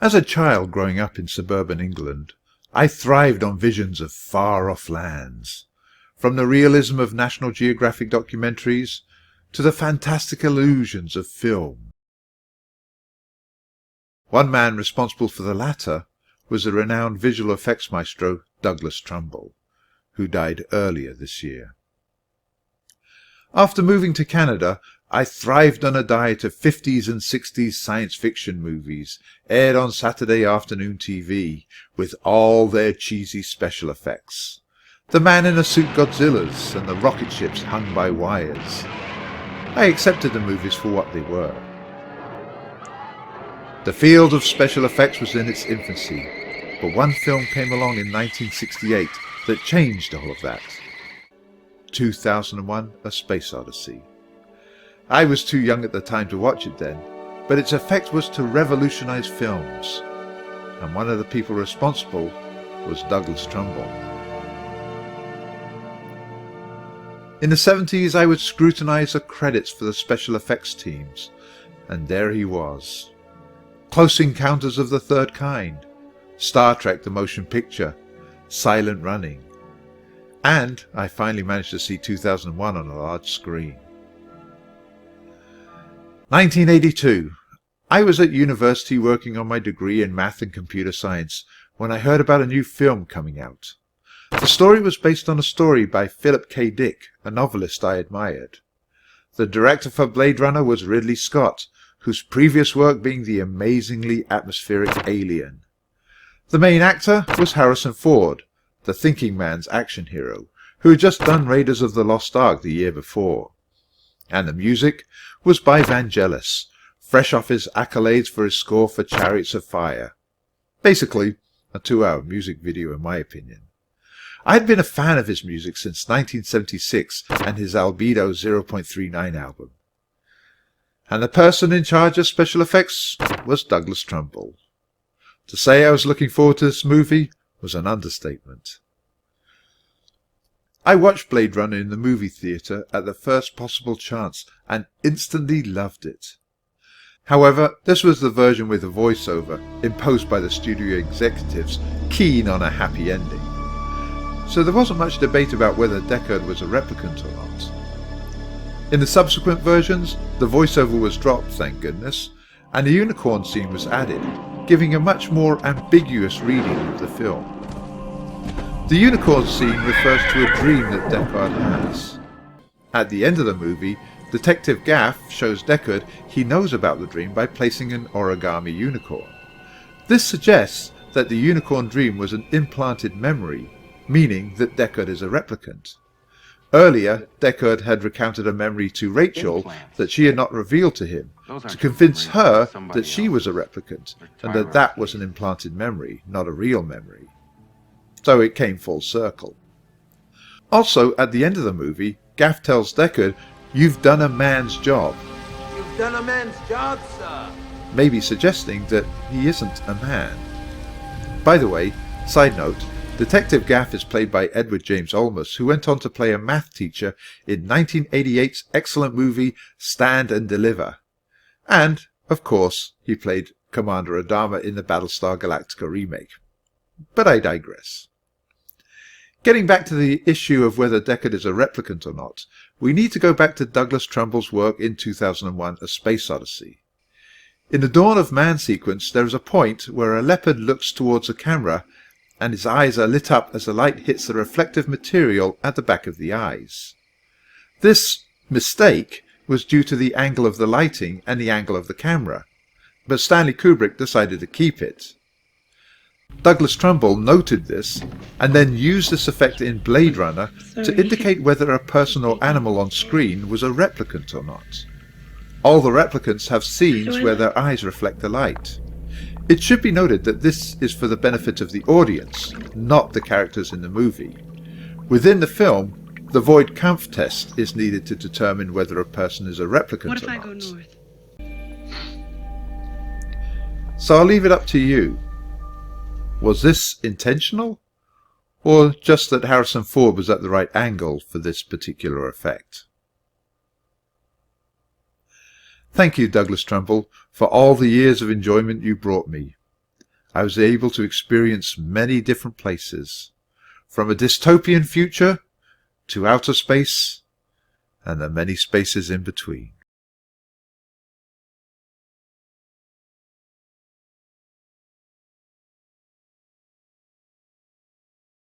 As a child growing up in suburban England, I thrived on visions of far-off lands, from the realism of National Geographic documentaries to the fantastic illusions of film. One man responsible for the latter was the renowned visual effects maestro Douglas Trumbull, who died earlier this year. After moving to Canada, I thrived on a diet of 50s and 60s science fiction movies aired on Saturday afternoon TV with all their cheesy special effects. The man-in-a-suit Godzillas and the rocket ships hung by wires. I accepted the movies for what they were. The field of special effects was in its infancy, but one film came along in 1968 that changed all of that. 2001: A Space Odyssey. I was too young at the time to watch it then, but its effect was to revolutionize films, and one of the people responsible was Douglas Trumbull. In the 70s, I would scrutinize the credits for the special effects teams, and there he was. Close Encounters of the Third Kind, Star Trek the Motion Picture, Silent Running, and I finally managed to see 2001 on a large screen. 1982. I was at university working on my degree in math and computer science when I heard about a new film coming out. The story was based on a story by Philip K. Dick, a novelist I admired. The director for Blade Runner was Ridley Scott, whose previous work being the amazingly atmospheric Alien. The main actor was Harrison Ford, the thinking man's action hero, who had just done Raiders of the Lost Ark the year before. And the music was by Vangelis, fresh off his accolades for his score for Chariots of Fire. Basically, a 2-hour music video in my opinion. I had been a fan of his music since 1976 and his Albedo 0.39 album. And the person in charge of special effects was Douglas Trumbull. To say I was looking forward to this movie was an understatement. I watched Blade Runner in the movie theatre at the first possible chance and instantly loved it. However, this was the version with a voiceover imposed by the studio executives keen on a happy ending. So there wasn't much debate about whether Deckard was a replicant or not. In the subsequent versions, the voiceover was dropped, thank goodness, and a unicorn scene was added, giving a much more ambiguous reading of the film. The unicorn scene refers to a dream that Deckard has. At the end of the movie, Detective Gaff shows Deckard he knows about the dream by placing an origami unicorn. This suggests that the unicorn dream was an implanted memory, meaning that Deckard is a replicant. Earlier, Deckard had recounted a memory to Rachel that she had not revealed to him, to convince her that she was a replicant, and that that was an implanted memory, not a real memory. So it came full circle. Also, at the end of the movie, Gaff tells Deckard, "You've done a man's job." You've done a man's job, sir. Maybe suggesting that he isn't a man. By the way, side note, Detective Gaff is played by Edward James Olmos, who went on to play a math teacher in 1988's excellent movie Stand and Deliver. And, of course, he played Commander Adama in the Battlestar Galactica remake. But I digress. Getting back to the issue of whether Deckard is a replicant or not, we need to go back to Douglas Trumbull's work in 2001: A Space Odyssey. In the Dawn of Man sequence, there is a point where a leopard looks towards the camera and his eyes are lit up as the light hits the reflective material at the back of the eyes. This mistake was due to the angle of the lighting and the angle of the camera, but Stanley Kubrick decided to keep it. Douglas Trumbull noted this and then used this effect in Blade Runner to indicate whether a person or animal on screen was a replicant or not. All the replicants have scenes where their eyes reflect the light. It should be noted that this is for the benefit of the audience, not the characters in the movie. Within the film, the Voigt-Kampff test is needed to determine whether a person is a replicant or not. What if I go north? So I'll leave it up to you. Was this intentional? Or just that Harrison Ford was at the right angle for this particular effect? Thank you, Douglas Trumbull, for all the years of enjoyment you brought me. I was able to experience many different places, from a dystopian future to outer space and the many spaces in between.